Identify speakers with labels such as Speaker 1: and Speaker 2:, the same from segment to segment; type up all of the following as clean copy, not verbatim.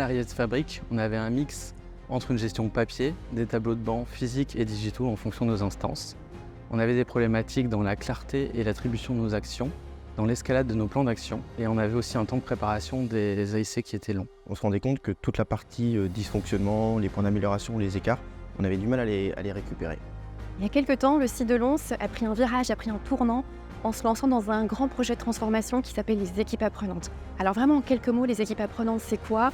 Speaker 1: l'arrivée de Fabric, on avait un mix entre une gestion papier, des tableaux de bord physiques et digitaux en fonction de nos instances. On avait des problématiques dans la clarté et l'attribution de nos actions, dans l'escalade de nos plans d'action, et on avait aussi un temps de préparation des AIC qui était long.
Speaker 2: On se rendait compte que toute la partie dysfonctionnement, les points d'amélioration, les écarts, on avait du mal à les récupérer.
Speaker 3: Il y a quelques temps, le site de Lons a pris un virage, a pris un tournant en se lançant dans un grand projet de transformation qui s'appelle les équipes apprenantes. Alors vraiment, en quelques mots, les équipes apprenantes, c'est quoi ?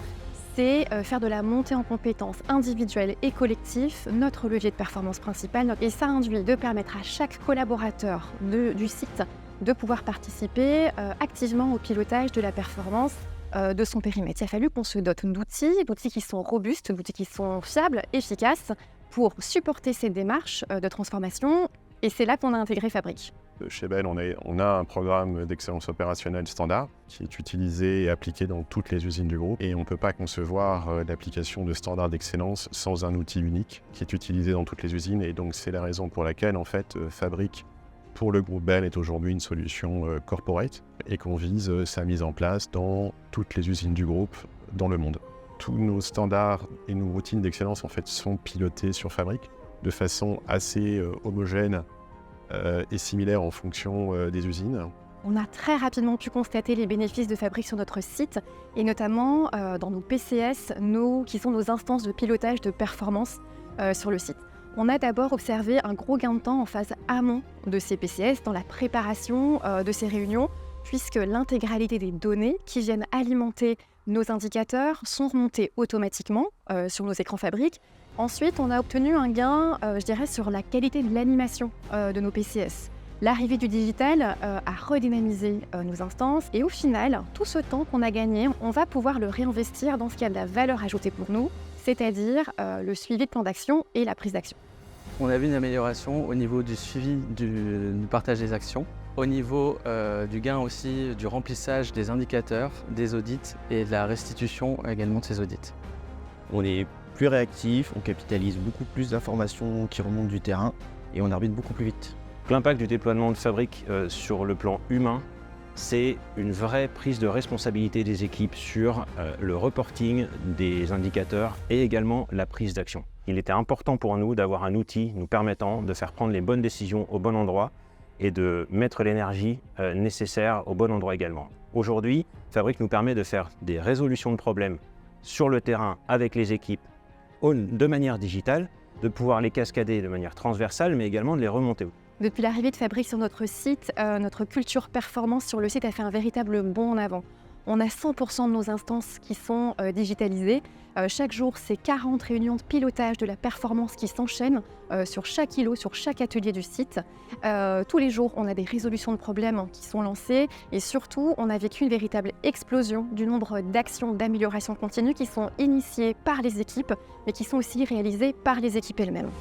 Speaker 3: C'est faire de la montée en compétences individuelle et collective, notre levier de performance principal. Et ça induit de permettre à chaque collaborateur du site de pouvoir participer activement au pilotage de la performance de son périmètre. Il a fallu qu'on se dote d'outils qui sont robustes, d'outils qui sont fiables, efficaces, pour supporter ces démarches de transformation. Et c'est là qu'on a intégré Fabric.
Speaker 4: Chez Bell, on a un programme d'excellence opérationnelle standard qui est utilisé et appliqué dans toutes les usines du groupe. Et on ne peut pas concevoir l'application de standards d'excellence sans un outil unique qui est utilisé dans toutes les usines. Et donc c'est la raison pour laquelle en fait Fabric pour le groupe Bell est aujourd'hui une solution corporate et qu'on vise sa mise en place dans toutes les usines du groupe dans le monde. Tous nos standards et nos routines d'excellence en fait sont pilotés sur Fabric de façon assez homogène et similaire en fonction des usines.
Speaker 3: On a très rapidement pu constater les bénéfices de Fabric sur notre site et notamment dans nos PCS, qui sont nos instances de pilotage de performance sur le site. On a d'abord observé un gros gain de temps en phase amont de ces PCS dans la préparation de ces réunions, puisque l'intégralité des données qui viennent alimenter nos indicateurs sont remontées automatiquement sur nos écrans Fabric. Ensuite, on a obtenu un gain, sur la qualité de l'animation de nos PCS. L'arrivée du digital a redynamisé nos instances et au final, tout ce temps qu'on a gagné, on va pouvoir le réinvestir dans ce qui a de la valeur ajoutée pour nous, c'est-à-dire le suivi de plan d'action et la prise d'action.
Speaker 1: On a vu une amélioration au niveau du suivi du partage des actions, au niveau du gain aussi du remplissage des indicateurs, des audits et de la restitution également de ces audits.
Speaker 2: On est plus réactif, on capitalise beaucoup plus d'informations qui remontent du terrain et on arbitre beaucoup plus vite.
Speaker 5: L'impact du déploiement de Fabric sur le plan humain, c'est une vraie prise de responsabilité des équipes sur le reporting des indicateurs et également la prise d'action. Il était important pour nous d'avoir un outil nous permettant de faire prendre les bonnes décisions au bon endroit et de mettre l'énergie nécessaire au bon endroit également. Aujourd'hui, Fabric nous permet de faire des résolutions de problèmes sur le terrain avec les équipes de manière digitale, de pouvoir les cascader de manière transversale, mais également de les remonter.
Speaker 3: Depuis l'arrivée de Fabric sur notre site, notre culture performance sur le site a fait un véritable bond en avant. On a 100% de nos instances qui sont digitalisées. Chaque jour, c'est 40 réunions de pilotage de la performance qui s'enchaînent sur chaque îlot, sur chaque atelier du site. Tous les jours, on a des résolutions de problèmes qui sont lancées et surtout, on a vécu une véritable explosion du nombre d'actions d'amélioration continue qui sont initiées par les équipes, mais qui sont aussi réalisées par les équipes elles-mêmes.